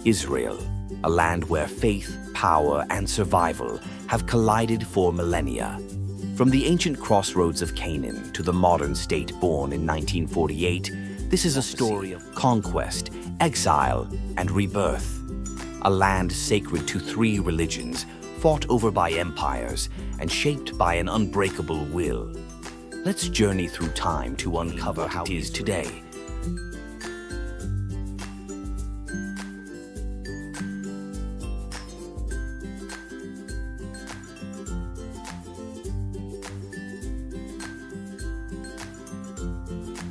Israel, a land where faith, power, and survival have collided for millennia. From the ancient crossroads of Canaan to the modern state born in 1948, this is a story of conquest, exile, and rebirth. A land sacred to three religions, fought over by empires, and shaped by an unbreakable will. Let's journey through time to uncover how it is today.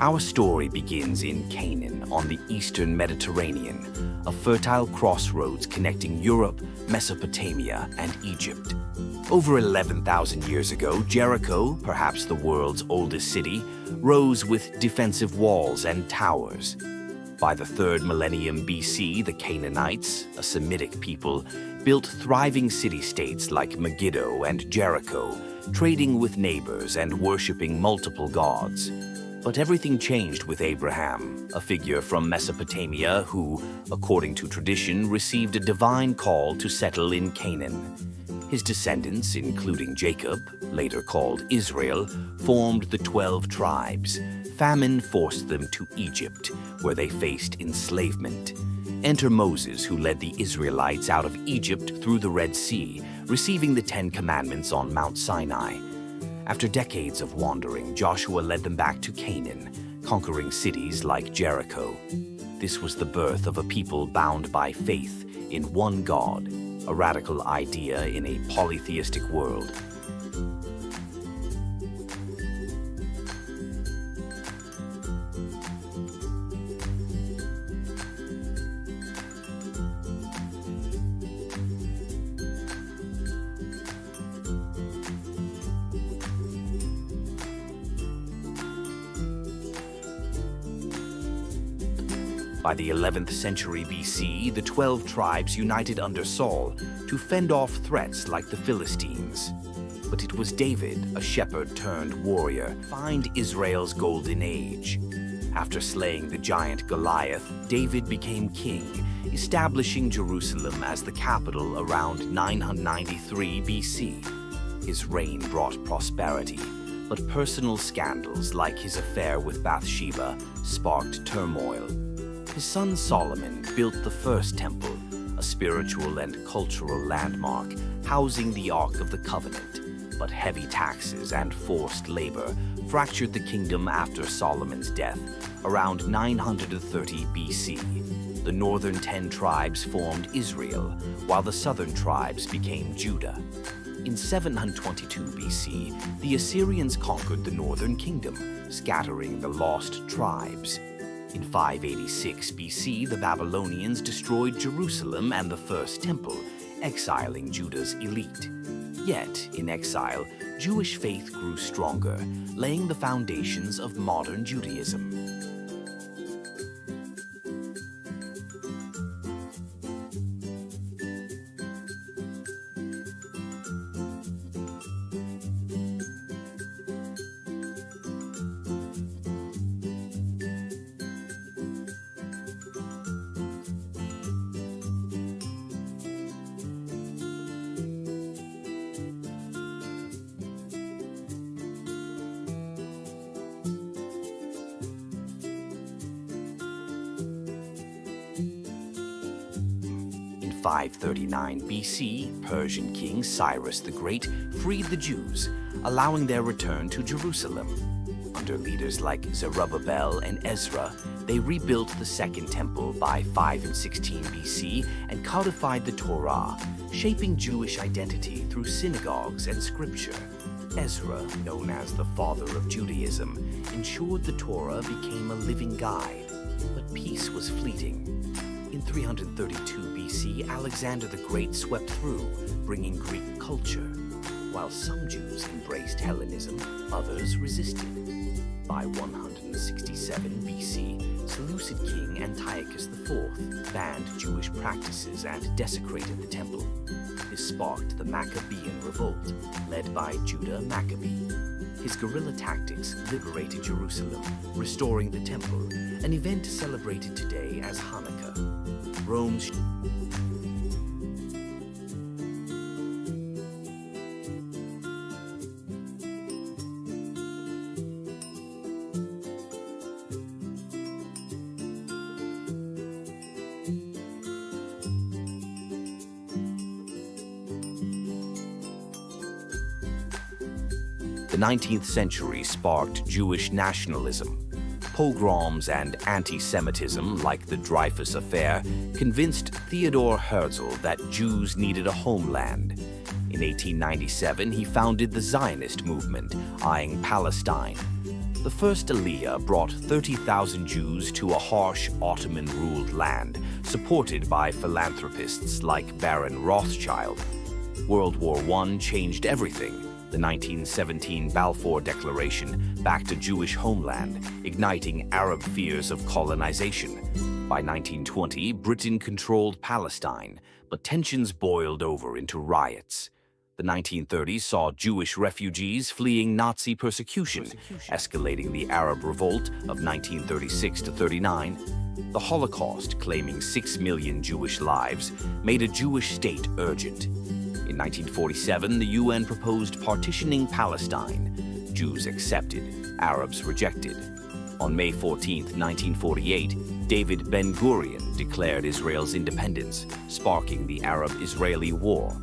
Our story begins in Canaan on the eastern Mediterranean, a fertile crossroads connecting Europe, Mesopotamia, and Egypt. Over 11,000 years ago, Jericho, perhaps the world's oldest city, rose with defensive walls and towers. By the 3rd millennium BC, the Canaanites, a Semitic people, built thriving city-states like Megiddo and Jericho, trading with neighbors and worshipping multiple gods. But everything changed with Abraham, a figure from Mesopotamia who, according to tradition, received a divine call to settle in Canaan. His descendants, including Jacob, later called Israel, formed the 12 tribes. Famine forced them to Egypt, where they faced enslavement. Enter Moses, who led the Israelites out of Egypt through the Red Sea, receiving the 10 Commandments on Mount Sinai. After decades of wandering, Joshua led them back to Canaan, conquering cities like Jericho. This was the birth of a people bound by faith in one God, a radical idea in a polytheistic world. By the 11th century BC, the 12 tribes united under Saul to fend off threats like the Philistines. But it was David, a shepherd turned warrior, defined Israel's golden age. After slaying the giant Goliath, David became king, establishing Jerusalem as the capital around 993 BC. His reign brought prosperity, but personal scandals like his affair with Bathsheba sparked turmoil. His son Solomon built the first temple, a spiritual and cultural landmark housing the Ark of the Covenant. But heavy taxes and forced labor fractured the kingdom after Solomon's death, around 930 BC. The northern 10 tribes formed Israel, while the southern tribes became Judah. In 722 BC, the Assyrians conquered the northern kingdom, scattering the lost tribes. In 586 BC, the Babylonians destroyed Jerusalem and the First Temple, exiling Judah's elite. Yet, in exile, Jewish faith grew stronger, laying the foundations of modern Judaism. In 539 BC, Persian king Cyrus the Great freed the Jews, allowing their return to Jerusalem. Under leaders like Zerubbabel and Ezra, they rebuilt the Second Temple by 5 and 16 BC and codified the Torah, shaping Jewish identity through synagogues and scripture. Ezra, known as the father of Judaism, ensured the Torah became a living guide. But peace was fleeting. In 332 BC, Alexander the Great swept through, bringing Greek culture. While some Jews embraced Hellenism, others resisted. By 167 BC, Seleucid king Antiochus IV banned Jewish practices and desecrated the temple. This sparked the Maccabean revolt, led by Judah Maccabee. His guerrilla tactics liberated Jerusalem, restoring the temple, an event celebrated today as Hanukkah. Rome's The 19th century sparked Jewish nationalism. Pogroms and anti-Semitism, like the Dreyfus Affair, convinced Theodor Herzl that Jews needed a homeland. In 1897, he founded the Zionist movement, eyeing Palestine. The first Aliyah brought 30,000 Jews to a harsh Ottoman-ruled land, supported by philanthropists like Baron Rothschild. World War I changed everything. The 1917 Balfour Declaration backed a Jewish homeland, igniting Arab fears of colonization. By 1920, Britain controlled Palestine, but tensions boiled over into riots. The 1930s saw Jewish refugees fleeing Nazi persecution, escalating the Arab Revolt of 1936 to 39. The Holocaust, claiming 6 million Jewish lives, made a Jewish state urgent. In 1947, the UN proposed partitioning Palestine. Jews accepted, Arabs rejected. On May 14, 1948, David Ben-Gurion declared Israel's independence, sparking the Arab-Israeli War.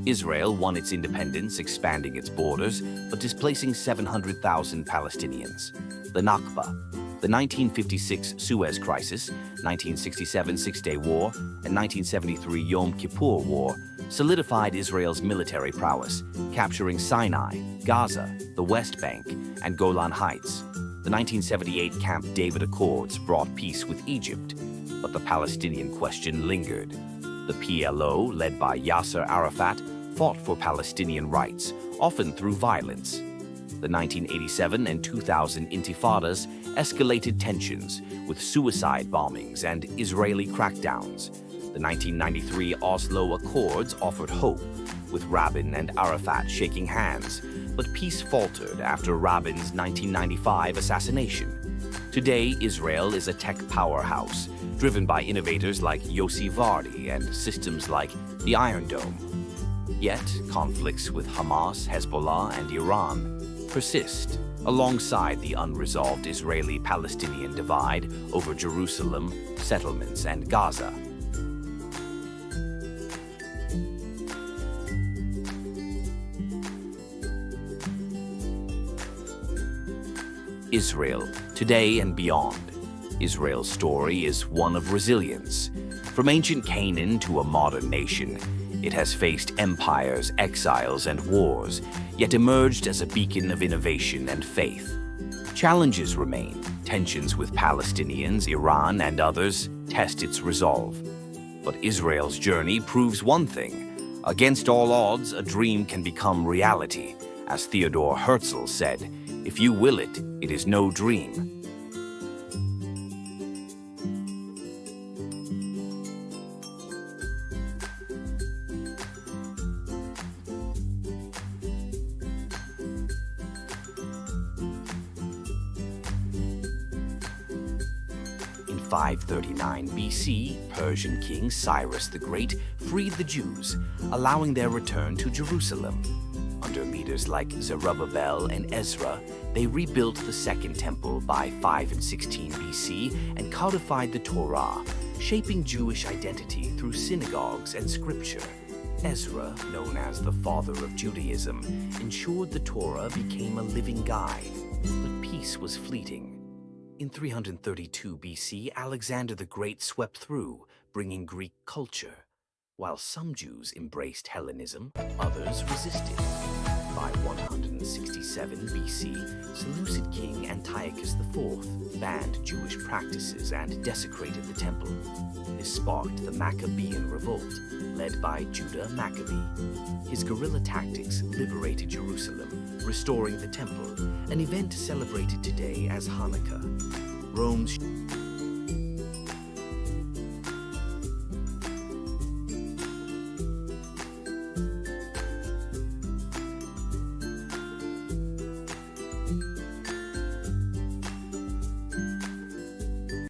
Israel won its independence, expanding its borders, but displacing 700,000 Palestinians. The Nakba, the 1956 Suez Crisis, 1967 Six-Day War, and 1973 Yom Kippur War solidified Israel's military prowess, capturing Sinai, Gaza, the West Bank, and Golan Heights. The 1978 Camp David Accords brought peace with Egypt, but the Palestinian question lingered. The PLO, led by Yasser Arafat, fought for Palestinian rights, often through violence. The 1987 and 2000 intifadas escalated tensions with suicide bombings and Israeli crackdowns. The 1993 Oslo Accords offered hope, with Rabin and Arafat shaking hands, but peace faltered after Rabin's 1995 assassination. Today, Israel is a tech powerhouse, driven by innovators like Yossi Vardi and systems like the Iron Dome. Yet, conflicts with Hamas, Hezbollah, and Iran persist, alongside the unresolved Israeli-Palestinian divide over Jerusalem, settlements, and Gaza. Israel, today and beyond. Israel's story is one of resilience. From ancient Canaan to a modern nation, it has faced empires, exiles, and wars, yet emerged as a beacon of innovation and faith. Challenges remain. Tensions with Palestinians, Iran, and others test its resolve. But Israel's journey proves one thing. Against all odds, a dream can become reality. As Theodor Herzl said, "If you will it, it is no dream." In 539 BC, Persian king Cyrus the Great freed the Jews, allowing their return to Jerusalem. Under leaders like Zerubbabel and Ezra, they rebuilt the Second Temple by 5 and 16 BC and codified the Torah, shaping Jewish identity through synagogues and scripture. Ezra, known as the father of Judaism, ensured the Torah became a living guide, but peace was fleeting. In 332 BC, Alexander the Great swept through, bringing Greek culture. While some Jews embraced Hellenism, others resisted. By 167 BC, Seleucid king Antiochus IV banned Jewish practices and desecrated the temple. This sparked the Maccabean revolt, led by Judah Maccabee. His guerrilla tactics liberated Jerusalem, restoring the temple, an event celebrated today as Hanukkah. Rome's